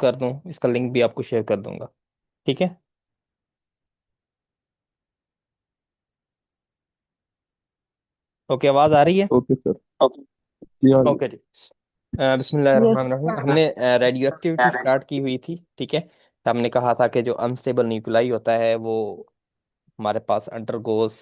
कर दूं, इसका लिंक भी आपको शेयर कर दूंगा। ठीक है। ओके, आवाज आ रही है? Okay sir. जी हाँ जी। ओके जी। यस। बिस्मिल्लाहिर्रहमानिर्रहीम। हमने रेडियो एक्टिविटी स्टार्ट की हुई थी, ठीक है। तो हमने कहा था कि जो अनस्टेबल न्यूक्लाई होता है वो हमारे पास undergoes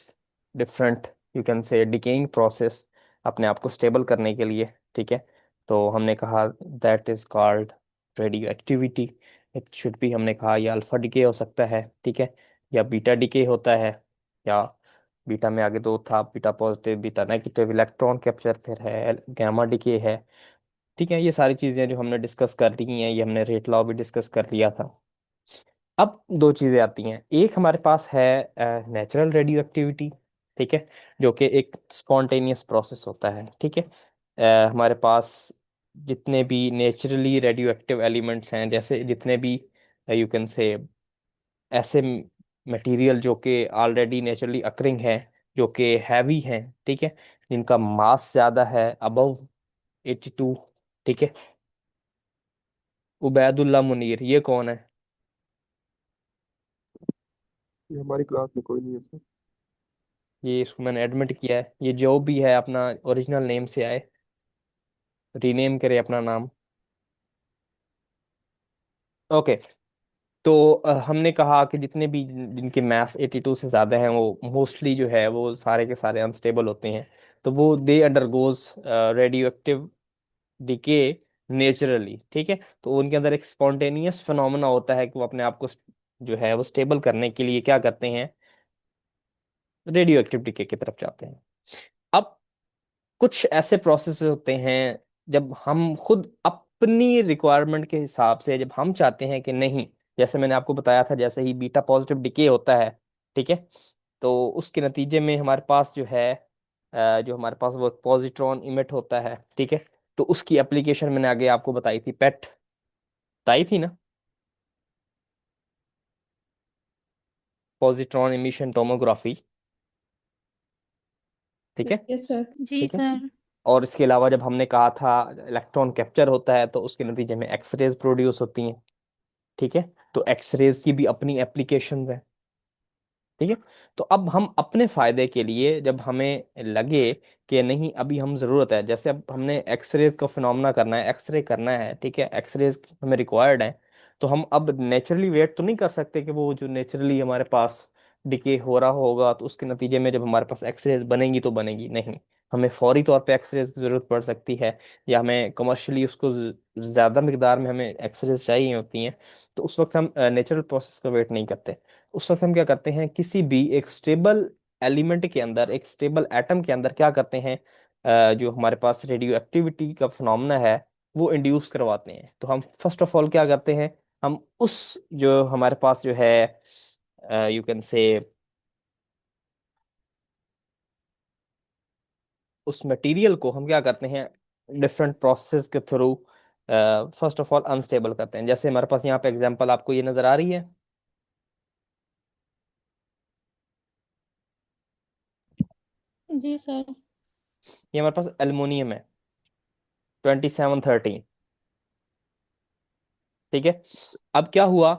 different, you can say, decaying process अपने आप को स्टेबल करने के लिए। ठीक है। तो हमने कहा that is called radio activity. It should be, हमने कहा, या अल्फा डिके हो सकता है, ठीक है, या बीटा डिके होता है, या बीटा में आगे दो था, beta positive beta negative, electron capture फिर है, गैमा डिके है। ठीक है, ये सारी चीजें जो हमने डिस्कस कर ली हैं, ये हमने रेट लॉ भी डिस्कस कर लिया था। अब दो चीजें आती हैं। एक हमारे पास है नेचुरल रेडियो एक्टिविटी, ठीक है, जो कि एक स्पॉन्टेनियस प्रोसेस होता है। ठीक है। हमारे पास जितने भी नेचुरली रेडियो एक्टिव एलिमेंट्स हैं, जैसे जितने भी यू कैन से ऐसे मटेरियल जो कि ऑलरेडी नेचुरली अकरिंग है, जो कि हैवी हैं, ठीक है, जिनका मास ज्यादा है, अबव 82। ठीक है। उबैदुल्ला मुनीर, ये कौन है? ये हमारी क्लास में कोई नहीं है सर। ये इसको मैंने एडमिट किया है। ये जो भी है अपना ओरिजिनल नेम से आए, रीनेम करे अपना नाम। ओके। तो हमने कहा कि जितने भी जिनके मास 82 से ज़्यादा हैं वो मोस्टली जो है वो सारे के सारे अनस्टेबल होते हैं। तो वो they undergo radioactive decay naturally. ठीक है। तो उनके अंदर एक स्पॉन्टेनियस फिनोमेना होता है कि वो अपने आप को जो है वो स्टेबल करने के लिए क्या करते हैं, रेडियो एक्टिव डिके की तरफ जाते हैं। अब कुछ ऐसे प्रोसेस होते हैं जब हम खुद अपनी रिक्वायरमेंट के हिसाब से, जब हम चाहते हैं कि नहीं, जैसे मैंने आपको बताया था, जैसे ही बीटा पॉजिटिव डिके होता है, ठीक है, तो उसके नतीजे में हमारे पास जो है जो हमारे पास वो पॉजिट्रॉन इमिट होता है, ठीक है। तो उसकी एप्लीकेशन मैंने आगे आपको बताई थी, पेट बताई थी ना, पॉजिट्रॉन इमिशन टोमोग्राफी। ठीक है। Yes sir. जी ठीक है। सर। और इसके अलावा जब हमने कहा था इलेक्ट्रॉन कैप्चर होता है तो उसके नतीजे में एक्सरेज प्रोड्यूस होती हैं। ठीक है। तो एक्सरेज की भी अपनी एप्लीकेशंस हैं। ठीक है। तो अब हम अपने फायदे के लिए, जब हमें लगे कि नहीं अभी हम जरूरत है, जैसे अब हमने एक्सरेज का फिनोमेना करना है, एक्सरे करना है, ठीक है, एक्सरेज हमें रिक्वायर्ड है, तो हम अब नेचुरली वेट तो नहीं कर सकते कि वो जो नेचुरली हमारे पास डिके हो रहा होगा तो उसके नतीजे में जब हमारे पास एक्सरेज बनेगी तो बनेगी नहीं। हमें फौरी तौर पे एक्सरेज की जरूरत पड़ सकती है, या हमें कमर्शियली उसको ज्यादा मिकदार में हमें एक्सरेज चाहिए होती हैं। तो उस वक्त हम नेचुरल प्रोसेस का वेट नहीं करते। उस वक्त हम क्या करते हैं, किसी भी एक स्टेबल एलिमेंट के अंदर, एक स्टेबल एटम के अंदर क्या करते हैं, जो हमारे पास रेडियो एक्टिविटी का फिनोमेना है वो इंड्यूस करवाते हैं। तो हम फर्स्ट ऑफ ऑल क्या करते हैं, हम उस जो हमारे पास जो है यू कैन से उस मटेरियल को हम क्या करते हैं, डिफरेंट प्रोसेस के through first of all unstable करते हैं। जैसे हमारे पास यहाँ पे एग्जांपल आपको ये नजर आ रही है, जी सर। ये हमारे पास एल्युमिनियम है 2713। ठीक है। अब क्या हुआ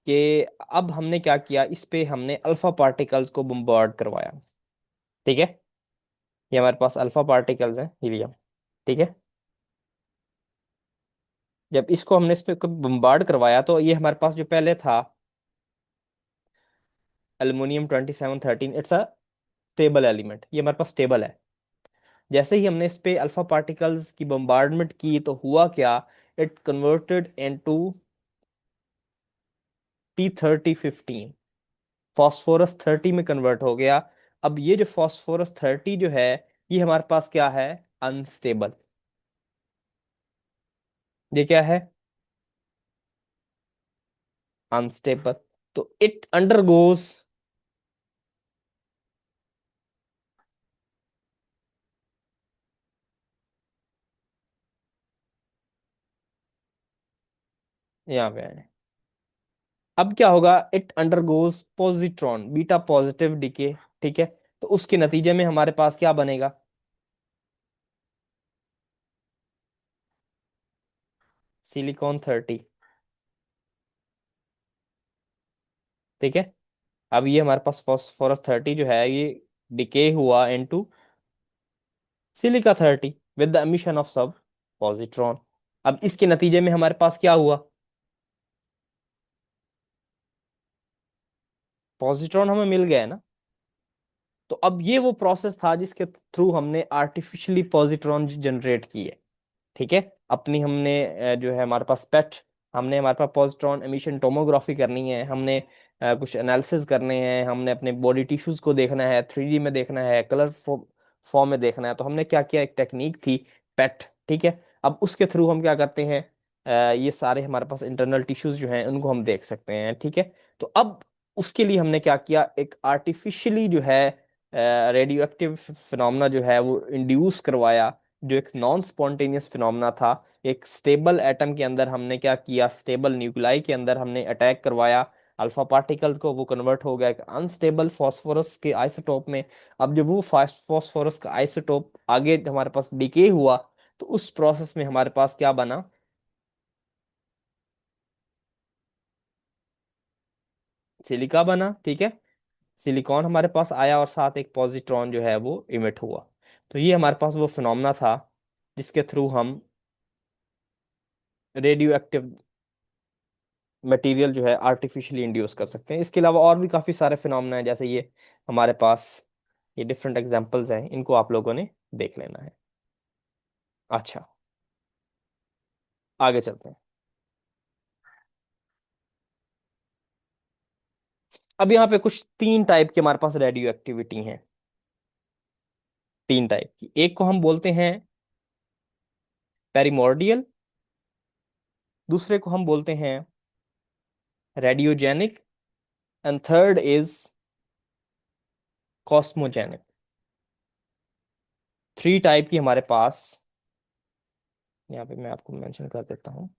कि अब हमने क्या किया, इस पे हमने अल्फा पार्टिकल्स को बम्बार्ड करवाया। ठीक है। ये हमारे पास अल्फा पार्टिकल्स हैं, हीलियम। ठीक है। जब इसको हमने इस पे बम्बार्ड करवाया तो ये हमारे पास जो पहले था aluminium 2713, it's a stable element, ये हमारे पास स्टेबल है। जैसे ही हमने इस पे अल्फा पार्टिकल्स की बम्बार्डमेंट की तो हुआ क्या, it converted into P3015, phosphorus 30 में कन्वर्ट हो गया। अब ये जो फॉस्फोरस 30 जो है, ये हमारे पास क्या है, अनस्टेबल। ये क्या है, अनस्टेबल। तो इट अंडरगोज, यहाँ पे है। अब क्या होगा, it undergoes positron beta positive decay. ठीक है। तो उसके नतीजे में हमारे पास क्या बनेगा, सिलिकॉन 30। ठीक है। अब ये हमारे पास फॉस्फोरस 30 जो है ये डिके हुआ into silica 30 with the emission of सब पॉजिट्रॉन। अब इसके नतीजे में हमारे पास क्या हुआ, पॉजिट्रॉन हमें मिल गया है ना। तो अब ये वो प्रोसेस था जिसके थ्रू हमने आर्टिफिशियली पॉजिट्रॉन जनरेट किए। ठीक है। अपनी हमने जो है हमारे पास पेट, हमने हमारे पास पॉजिट्रॉन एमिशन टोमोग्राफी करनी है, हमने कुछ एनालिसिस करने हैं, हमने अपने बॉडी टिश्यूज को देखना है, 3D में देखना है, कलर फॉर्म में देखना है। तो हमने क्या किया, एक टेक्निक थी पेट। ठीक है। अब उसके थ्रू हम क्या करते हैं, ये सारे हमारे पास इंटरनल टिश्यूज जो हैं उनको हम देख सकते हैं। ठीक है। तो अब उसके लिए हमने क्या किया, एक आर्टिफिशियली जो है रेडियो एक्टिव फिनोमेना जो है वो इंड्यूस करवाया, जो एक नॉन स्पॉन्टेनियस फिनोमेना था। एक स्टेबल एटम के अंदर हमने क्या किया, स्टेबल न्यूक्लियाई के अंदर हमने अटैक करवाया अल्फा पार्टिकल्स को, वो कन्वर्ट हो गया एक अनस्टेबल फास्फोरस के आइसोटोप में। अब जब वो फास्फोरस का आइसोटोप आगे हमारे पास डिके हुआ, तो उस प्रोसेस में हमारे पास क्या बना, सिलिका बना। ठीक है। सिलिकॉन हमारे पास आया और साथ एक पॉजिट्रॉन जो है वो इमिट हुआ। तो ये हमारे पास वो फिनोमेना था जिसके थ्रू हम रेडियो एक्टिव मटेरियल जो है आर्टिफिशियली इंड्यूस कर सकते हैं। इसके अलावा और भी काफ़ी सारे फिनोमेना हैं, जैसे ये हमारे पास ये डिफरेंट एग्जांपल्स हैं, इनको आप लोगों ने देख लेना है। अच्छा, आगे चलते हैं। अब यहाँ पे कुछ 3 टाइप की हमारे पास रेडियो एक्टिविटी हैं, 3 टाइप की। एक को हम बोलते हैं पेरिमोर्डियल, दूसरे को हम बोलते हैं radiogenic, and third is cosmogenic. 3 type की हमारे पास, यहाँ पे मैं आपको मेंशन कर देता हूँ।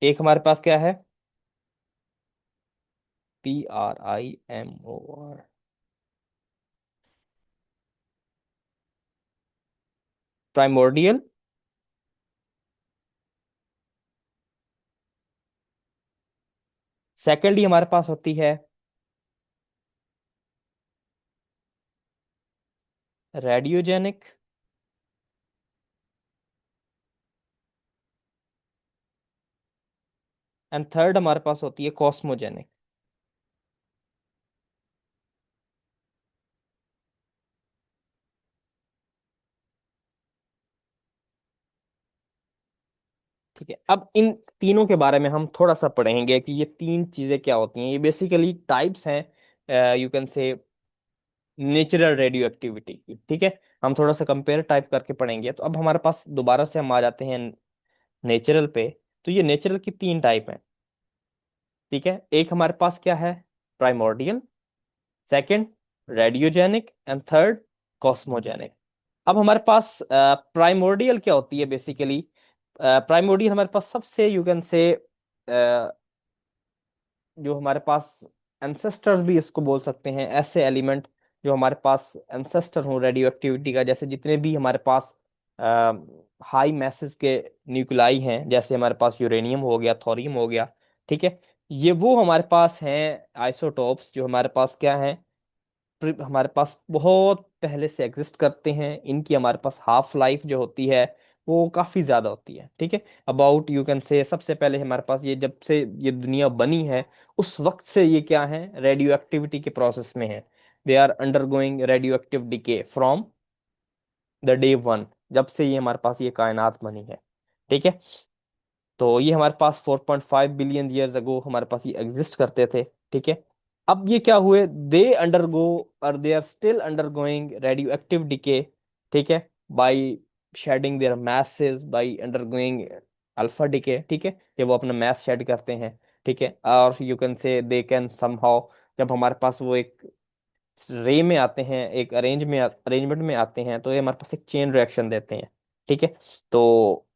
एक हमारे पास क्या है, PRIMOR, प्राइमोर्डियल। सेकेंडली हमारे पास होती है रेडियोजेनिक, एंड थर्ड हमारे पास होती है कॉस्मोजेनिक। ठीक है। अब इन तीनों के बारे में हम थोड़ा सा पढ़ेंगे कि ये 3 चीजें क्या होती हैं। ये बेसिकली टाइप्स हैं, यू कैन से नेचुरल रेडियो एक्टिविटी की। ठीक है। हम थोड़ा सा कंपेयर टाइप करके पढ़ेंगे। तो अब हमारे पास दोबारा से हम आ जाते हैं नेचुरल पे। तो ये नेचुरल की 3 टाइप हैं। ठीक है। एक हमारे पास क्या है, primordial, second radiogenic, and third cosmogenic. अब हमारे पास प्राइमोर्डियल क्या होती है बेसिकली। प्राइमोर्डियल हमारे पास सबसे यू कैन से जो हमारे पास एंसेस्टर्स भी इसको बोल सकते हैं, ऐसे एलिमेंट जो हमारे पास एंसेस्टर हो रेडियो एक्टिविटी का, जैसे जितने भी हमारे पास हाई मैसेज के न्यूक्लियाई हैं, जैसे हमारे पास यूरेनियम हो गया, थोरियम हो गया। ठीक है। ये वो हमारे पास हैं आइसोटोप्स जो हमारे पास क्या हैं, हमारे पास बहुत पहले से एग्जिस्ट करते हैं। इनकी हमारे पास हाफ लाइफ जो होती है वो काफी ज्यादा होती है। ठीक है। अबाउट यू कैन से सबसे पहले हमारे पास ये जब से ये दुनिया बनी है उस वक्त से ये क्या है, रेडियो एक्टिविटी के प्रोसेस में है। They are undergoing radioactive decay from the day 1, जब से ये हमारे पास ये कायनात बनी है। ठीक है। तो ये हमारे पास 4.5 बिलियन ईयर्स अगो हमारे पास ये एग्जिस्ट करते थे। ठीक है। अब ये क्या हुए, दे अंडरगो और they are still undergoing radioactive decay. ठीक है। By shedding their masses, by undergoing alpha decay. ठीक है। ये वो अपना मैस शेड करते हैं। ठीक है। और यू कैन से दे कैन समहाउ, जब हमारे पास वो एक रे में आते हैं, एक अरेंजमेंट में आते हैं, तो ये हमारे पास एक चेन रिएक्शन देते हैं। ठीक है। तो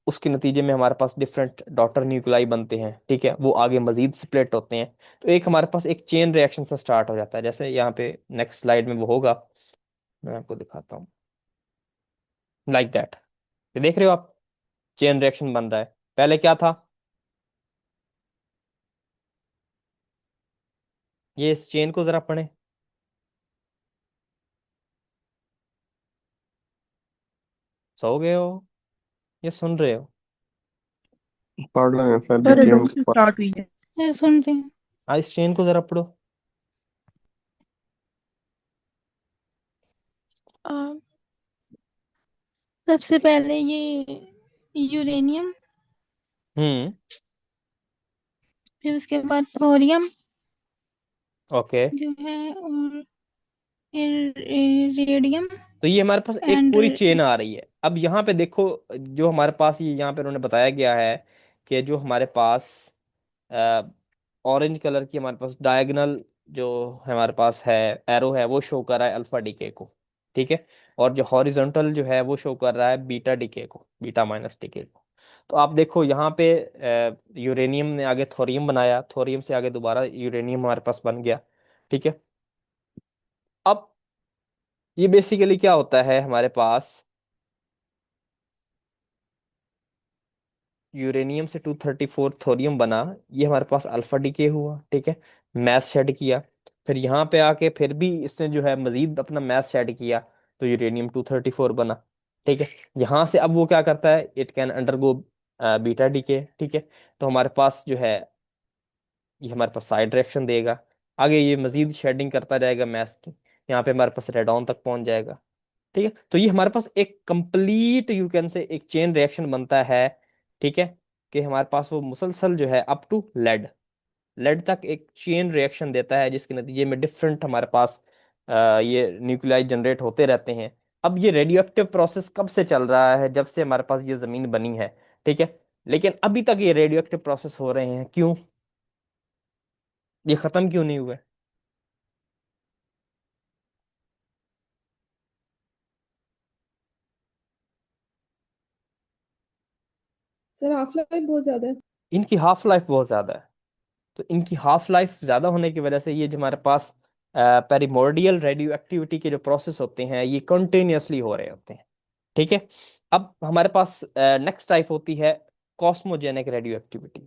उसके नतीजे में हमारे पास डिफरेंट डॉटर न्यूक्लियाई बनते हैं। ठीक है। वो आगे मजीद स्प्लिट होते हैं। तो एक हमारे पास एक चेन रिएक्शन से स्टार्ट हो जाता है, जैसे यहाँ पे नेक्स्ट स्लाइड में वो होगा, मैं आपको दिखाता हूँ। लाइक दैट, ये देख रहे हो आप, चेन रिएक्शन बन रहा है। पहले क्या था? ये इस चेन को जरा पढ़ें। सो गए हो या सुन रहे हो? पढ़ रहे हैं पहले सर चेन रिडक्शन स्टार्ट हुई है। सर सुन रहे हैं। हाँ, इस चेन को जरा पढ़ो। अ, सबसे पहले ये यूरेनियम, हम्म। फिर उसके बाद थोरियम ओके। जो है, और फिर रेडियम तो ये हमारे पास एक एंड। पूरी चेन आ रही है। अब यहाँ पे देखो, जो हमारे पास ये यहाँ पे उन्होंने बताया गया है कि जो हमारे पास ऑरेंज कलर की हमारे पास डायगोनल जो हमारे पास है एरो है, वो शो कर रहा है अल्फा डीके को। ठीक है। और जो हॉरिजॉन्टल जो है वो शो कर रहा है बीटा डीके को, बीटा माइनस डीके को। तो आप देखो यहाँ पे यूरेनियम ने आगे थोरियम बनाया, थोरियम से आगे दोबारा यूरेनियम हमारे पास बन गया। ठीक है। अब ये बेसिकली क्या होता है हमारे पास, यूरेनियम से 234 थोरियम बना, ये हमारे पास अल्फा डीके हुआ। ठीक है। मैथ शेड किया, फिर यहाँ पे आके फिर भी इसने जो है मजीद अपना मैथ शेड किया, तो यूरेनियम 234 बना। ठीक है। यहाँ से अब वो क्या करता है, it can undergo beta decay. ठीक है। तो हमारे पास जो है ये हमारे पास साइड रिएक्शन देगा, आगे ये मजीद शेडिंग करता जाएगा मैथ की, यहाँ पे हमारे पास रेडॉन तक पहुंच जाएगा। ठीक है। तो ये हमारे पास एक कंप्लीट यू कैन से एक चेन रिएक्शन बनता है। ठीक है। कि हमारे पास वो मुसलसल जो है अप टू लेड, लेड तक एक चेन रिएक्शन देता है, जिसके नतीजे में डिफरेंट हमारे पास ये न्यूक्लियाई जनरेट होते रहते हैं। अब ये रेडियो एक्टिव प्रोसेस कब से चल रहा है? जब से हमारे पास ये जमीन बनी है। ठीक है। लेकिन अभी तक ये रेडियो एक्टिव प्रोसेस हो रहे हैं, क्यों? ये खत्म क्यों नहीं हुए? सर हाफ लाइफ बहुत ज्यादा है। इनकी हाफ लाइफ बहुत ज्यादा है। तो इनकी हाफ लाइफ ज्यादा होने की वजह से ये जो हमारे पास पेरिमोर्डियल रेडियो एक्टिविटी के जो प्रोसेस होते हैं ये कंटिन्यूअसली हो रहे होते हैं। ठीक है। अब हमारे पास नेक्स्ट टाइप होती है कॉस्मोजेनिक रेडियो एक्टिविटी।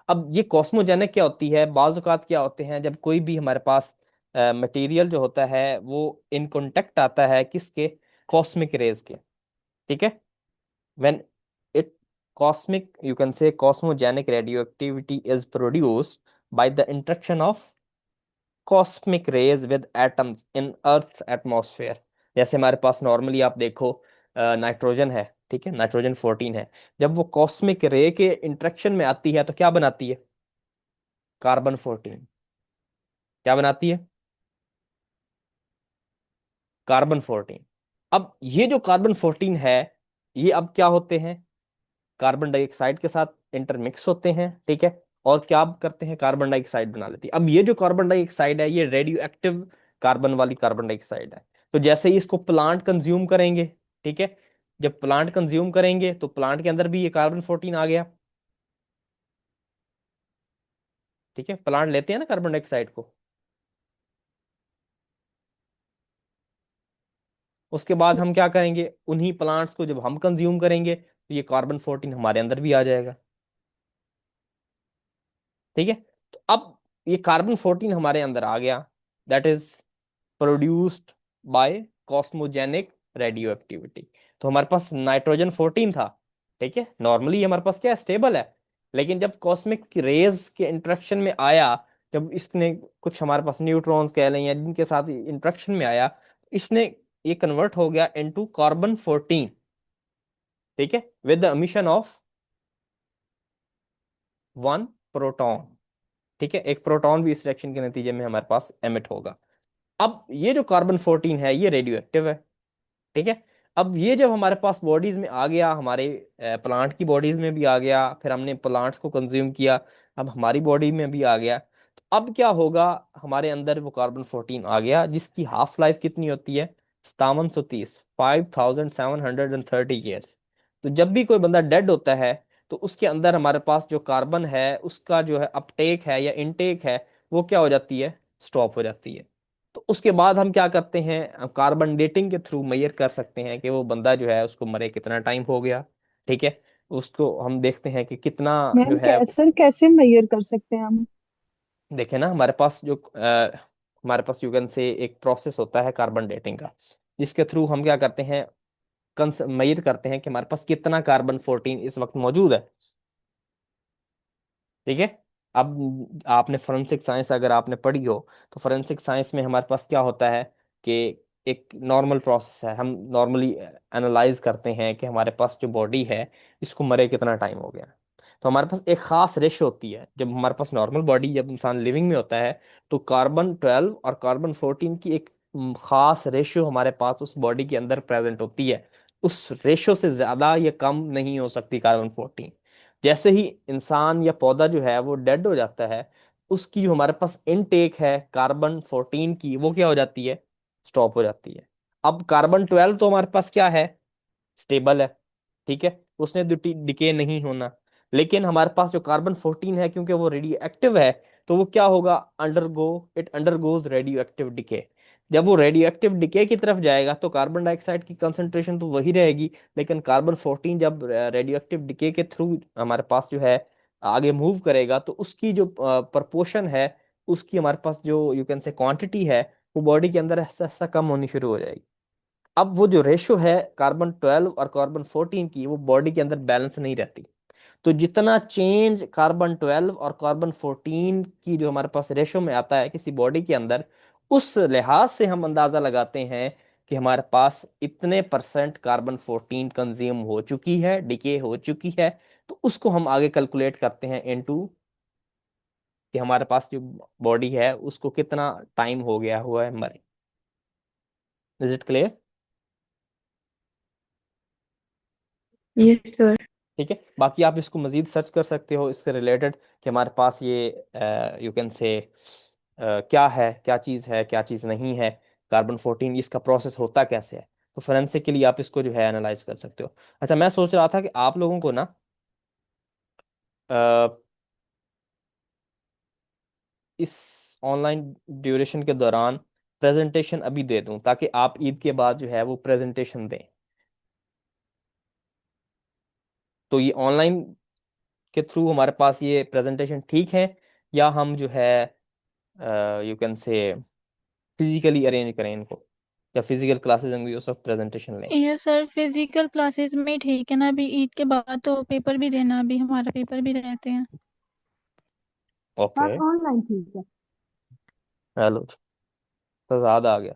अब ये कॉस्मोजेनिक क्या होती है? बाज़ औक़ात क्या होते हैं, जब कोई भी हमारे पास मटेरियल जो होता है वो इन कांटेक्ट आता है किसके, कॉस्मिक रेज के। ठीक है। when it cosmic you can say cosmogenic radioactivity is produced by the interaction of cosmic rays with atoms in earth's atmosphere। जैसे हमारे पास नॉर्मली आप देखो नाइट्रोजन है, ठीक है, नाइट्रोजन 14 है। जब वो कॉस्मिक रे के इंटरेक्शन में आती है तो क्या बनाती है? कार्बन 14। क्या बनाती है? कार्बन 14। अब ये जो कार्बन 14 है, ये अब क्या होते हैं, कार्बन डाइऑक्साइड के साथ इंटरमिक्स होते हैं। ठीक है। और क्या करते हैं, कार्बन डाइऑक्साइड बना लेती है। अब ये जो कार्बन डाइऑक्साइड है ये रेडियो एक्टिव कार्बन वाली कार्बन डाइऑक्साइड है। तो जैसे ही इसको प्लांट कंज्यूम करेंगे, ठीक है, जब प्लांट कंज्यूम करेंगे तो प्लांट के अंदर भी ये कार्बन 14 आ गया। ठीक है। प्लांट लेते हैं ना कार्बन डाइऑक्साइड को, उसके बाद हम क्या करेंगे, उन्हीं प्लांट्स को जब हम कंज्यूम करेंगे तो ये कार्बन 14 हमारे अंदर भी आ जाएगा। ठीक है। तो अब ये कार्बन 14 हमारे अंदर आ गया, that is produced by cosmogenic radioactivity. तो हमारे पास नाइट्रोजन 14 था। ठीक है। नॉर्मली हमारे पास क्या स्टेबल है, लेकिन जब कॉस्मिक रेज के इंटरेक्शन में आया, जब इसने कुछ हमारे पास न्यूट्रॉन्स कह लें या जिनके साथ इंटरेक्शन में आया, इसने ये कन्वर्ट हो गया इनटू कार्बन 14। ठीक है। With the emission of one proton. ठीक है। एक प्रोटॉन भी इस रिएक्शन के नतीजे में हमारे पास एमिट होगा। अब ये जो कार्बन 14 है ये रेडियो एक्टिव है। ठीक है। अब ये जब हमारे पास बॉडीज में आ गया, हमारे प्लांट की बॉडीज में भी आ गया, फिर हमने प्लांट्स को कंज्यूम किया, अब हमारी बॉडी में भी आ गया। तो अब क्या होगा, हमारे अंदर वो कार्बन 14 आ गया जिसकी हाफ लाइफ कितनी होती है, 5730, 5730 ईयर्स। तो जब भी कोई बंदा डेड होता है तो उसके अंदर हमारे पास जो कार्बन है उसका जो है अपटेक है या इनटेक है, वो क्या हो जाती है, स्टॉप हो जाती है। तो उसके बाद हम क्या करते हैं, हम कार्बन डेटिंग के थ्रू मेजर कर सकते हैं कि वो बंदा जो है उसको मरे कितना टाइम हो गया। ठीक है। उसको हम देखते हैं कि कितना जो मैम है। सर कैसे मेजर कर सकते हैं हम? देखे ना, हमारे पास यू कैन से एक प्रोसेस होता है कार्बन डेटिंग का, जिसके थ्रू हम क्या करते हैं, मेजर करते हैं कि हमारे पास कितना कार्बन 14 इस वक्त मौजूद है। ठीक है। अब आपने फोरेंसिक साइंस अगर आपने पढ़ी हो, तो फोरेंसिक साइंस में हमारे पास क्या होता है कि एक नॉर्मल प्रोसेस है। हम नॉर्मली एनालाइज करते हैं कि हमारे पास जो बॉडी है, इसको मरे कितना टाइम हो गया। तो हमारे पास एक खास रेशो होती है, जब हमारे पास नॉर्मल बॉडी, जब इंसान लिविंग में होता है, तो कार्बन 12 और कार्बन 14 की एक खास रेशियो हमारे पास उस बॉडी के अंदर प्रेजेंट होती है। उस रेशो से ज्यादा या कम नहीं हो सकती कार्बन 14। जैसे ही इंसान या पौधा जो है वो डेड हो जाता है, उसकी जो हमारे पास इनटेक है कार्बन 14 की, वो क्या हो जाती है, स्टॉप हो जाती है। अब कार्बन 12 तो हमारे पास क्या है, स्टेबल है। ठीक है, उसने डिके नहीं होना। लेकिन हमारे पास जो कार्बन 14 है, क्योंकि वो रेडियो एक्टिव है, तो वो क्या होगा, it undergoes radioactive decay. जब वो रेडियो एक्टिव डिके की तरफ जाएगा, तो कार्बन डाइऑक्साइड की कंसंट्रेशन तो वही रहेगी, लेकिन कार्बन 14 जब रेडियो एक्टिव डिके के थ्रू हमारे पास जो है आगे मूव करेगा, तो उसकी जो प्रपोर्शन है, उसकी हमारे पास जो यू कैन से क्वांटिटी है, वो बॉडी के अंदर ऐसा ऐसा कम होनी शुरू हो जाएगी। अब वो जो रेशो है कार्बन 12 और कार्बन 14 की, वो बॉडी के अंदर बैलेंस नहीं रहती। तो जितना चेंज कार्बन 12 और कार्बन 14 की जो हमारे पास रेशो में आता है किसी बॉडी के अंदर, उस लिहाज से हम अंदाजा लगाते हैं कि हमारे पास इतने परसेंट कार्बन 14 कंज्यूम हो चुकी है, डिके हो चुकी है। तो उसको हम आगे कैलकुलेट करते हैं इनटू कि हमारे पास जो बॉडी है उसको कितना टाइम हो गया हुआ है मरे। Is it clear? Yes sir. ठीक है, बाकी आप इसको मजीद सर्च कर सकते हो इससे रिलेटेड, कि हमारे पास ये यू कैन से क्या है, क्या चीज़ है, क्या चीज़ नहीं है, कार्बन 14 इसका प्रोसेस होता कैसे है। तो फोरेंसिक के लिए आप इसको जो है एनालाइज कर सकते हो। अच्छा, मैं सोच रहा था कि आप लोगों को ना अ, इस ऑनलाइन ड्यूरेशन के दौरान प्रेजेंटेशन अभी दे दूं, ताकि आप ईद के बाद जो है वो प्रेजेंटेशन दें। तो ये ऑनलाइन के थ्रू हमारे पास ये प्रेजेंटेशन ठीक है, या हम जो है यू कैन से फिजिकली अरेंज करें इनको, या फिजिकल क्लासेस होंगी उस वक्त प्रेजेंटेशन लें। ये सर फिजिकल क्लासेस में ठीक है ना, अभी ईद के बाद तो पेपर भी देना, अभी हमारा पेपर भी रहते हैं। ओके। सर ऑनलाइन ठीक है। हेलो, तो ज़्यादा आ गया।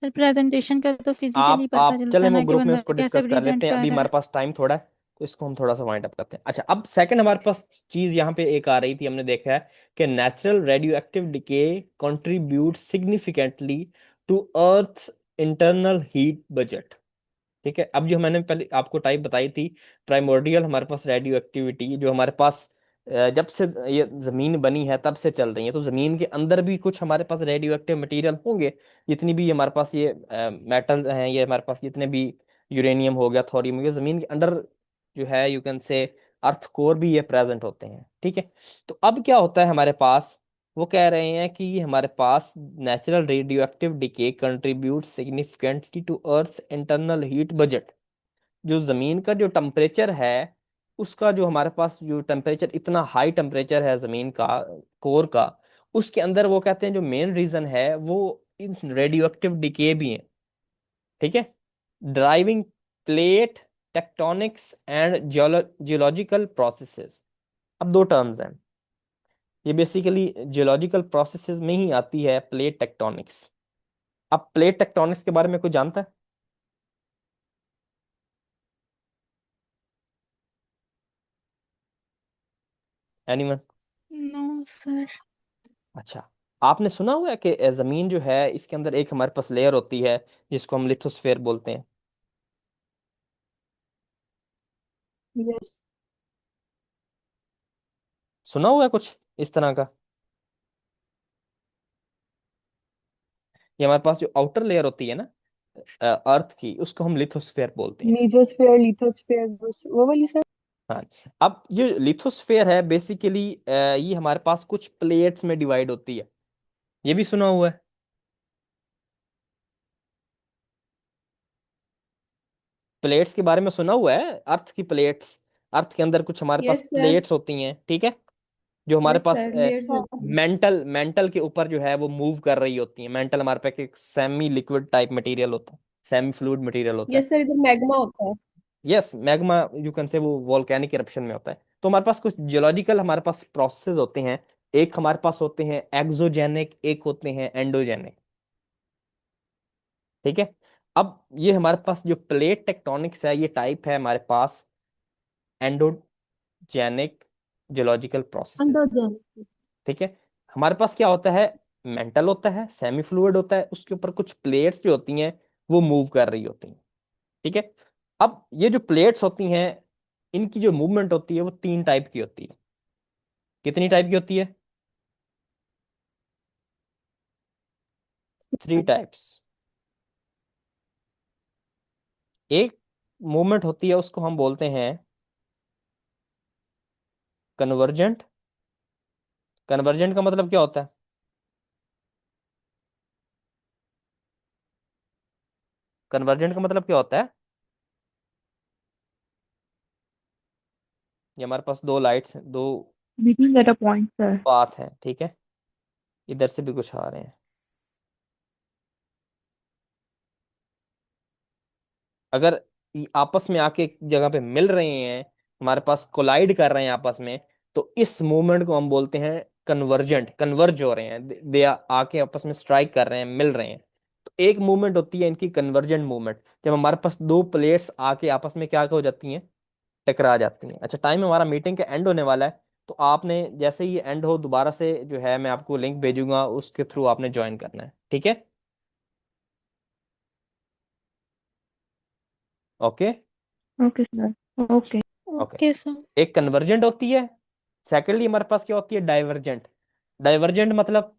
सर प्रेजेंटेशन का तो फिजिकली पता आप चलता चलें है वो ना कि ग्रुप में बंदा उसको कैसे डिस्कस कर प्रेजेंट लेते हैं, कर अभी रहा हमारे है। पास टाइम थोड़ा है, तो इसको हम थोड़ा सा वाइंड अप करते हैं। अच्छा, अब सेकंड हमारे पास चीज यहाँ पे एक आ रही थी, हमने देखा है कि natural radioactive decay contribute significantly to earth internal heat budget. ठीक है, अब जो मैंने पहले आपको टाइप बताई थी, प्राइमोर्डियल हमारे पास रेडियो एक्टिविटी जो हमारे पास जब से ये जमीन बनी है तब से चल रही है, तो जमीन के अंदर भी कुछ हमारे पास रेडियो एक्टिव मटेरियल होंगे। जितनी भी हमारे पास ये मेटल हैं, ये हमारे पास जितने भी यूरेनियम हो गया, थोरियम हो गया, जमीन के अंदर जो है यू कैन से अर्थ कोर भी ये प्रेजेंट होते हैं। ठीक है। तो अब क्या होता है हमारे पास, वो कह रहे हैं कि हमारे पास natural radioactive decay contribute significantly to earth internal heat budget. जो जमीन का जो टेम्परेचर है, उसका जो हमारे पास जो टेम्परेचर, इतना हाई टेम्परेचर है जमीन का, कोर का, उसके अंदर वो कहते हैं जो मेन रीजन है वो इन रेडियो एक्टिव डिके भी है। ठीक है। Driving plate tectonics and geological processes. अब दो टर्म्स हैं, ये बेसिकली जियोलॉजिकल प्रोसेसेस में ही आती है, प्लेट टेक्टोनिक्स। अब प्लेट टेक्टोनिक्स के बारे में कोई जानता है? एनीवन? No sir. अच्छा, आपने सुना हुआ है कि जमीन जो है इसके अंदर एक हमारे पास लेयर होती है जिसको हम लिथोस्फेयर बोलते हैं। यस। सुना हुआ है कुछ इस तरह का? ये हमारे पास जो आउटर लेयर होती है ना अर्थ की, उसको हम लिथोस्फेयर बोलते हैं। मीजोस्फेयर, लिथोस्फेयर, वो वाली सर। हाँ। अब जो लिथोस्फेयर है बेसिकली ये हमारे पास कुछ प्लेट्स में डिवाइड होती है, ये भी सुना हुआ है। प्लेट्स के बारे में सुना हुआ है, अर्थ की प्लेट्स। अर्थ के अंदर कुछ हमारे पास यस सर। प्लेट्स होती हैं, ठीक है, जो हमारे यस पास सर, लेयर्स हाँ, होती हैं। मेंटल मेंटल के ऊपर जो है वो मूव कर रही होती है। मेंटल हमारे पास एक सेमी लिक्विड टाइप मटेरियल होता है, सेमी फ्लूइड मटेरियल होता है। यस सर, इधर मैग्मा होता है। यस, मैग्मा यू कैन से वो वोल्केनिक इरप्शन में होता है। तो हमारे पास कुछ जियोलॉजिकल हमारे पास प्रोसेस होते हैं। एक हमारे पास होते हैं एक्सोजेनिक, एक होते हैं एंडोजेनिक, ठीक है। अब ये हमारे पास जो प्लेट टेक्टोनिक्स है, ये टाइप है हमारे पास एंडोजेनिक जियोलॉजिकल प्रोसेसेस, अंडोजन। ठीक है। हमारे पास क्या होता है, मेंटल होता है, सेमी फ्लूइड होता है, उसके ऊपर कुछ प्लेट्स जो होती हैं वो मूव कर रही होती हैं, ठीक है। अब ये जो प्लेट्स होती हैं, इनकी जो मूवमेंट होती है वो तीन टाइप की होती है। कितनी टाइप की होती है? Three types. एक मूवमेंट होती है उसको हम बोलते हैं कन्वर्जेंट। कन्वर्जेंट का मतलब क्या होता है? कन्वर्जेंट का मतलब क्या होता है? ये हमारे पास दो लाइट्स हैं, दो meeting at a point sir. Path हैं, ठीक है। इधर से भी कुछ आ रहे हैं। अगर ये आपस में आके एक जगह पे मिल रहे हैं, हमारे पास कोलाइड कर रहे हैं आपस में, तो इस मूवमेंट को हम बोलते हैं कन्वर्जेंट। कन्वर्ज हो रहे हैं, दे आके आपस में स्ट्राइक कर रहे हैं, मिल रहे हैं। तो एक मूवमेंट होती है इनकी कन्वर्जेंट मूवमेंट, जब हमारे पास दो प्लेट्स आके आपस में क्या हो जाती हैं, टकरा जाती हैं। अच्छा, टाइम हमारा मीटिंग का एंड होने वाला है, तो आपने जैसे ही एंड हो दोबारा से जो है मैं आपको लिंक भेजूंगा, उसके थ्रू आपने ज्वाइन करना है, ठीक है। Okay. Okay sir. Okay. Okay. Okay sir. एक कन्वर्जेंट होती है, सेकेंडली हमारे पास क्या होती है, डाइवर्जेंट। डाइवर्जेंट मतलब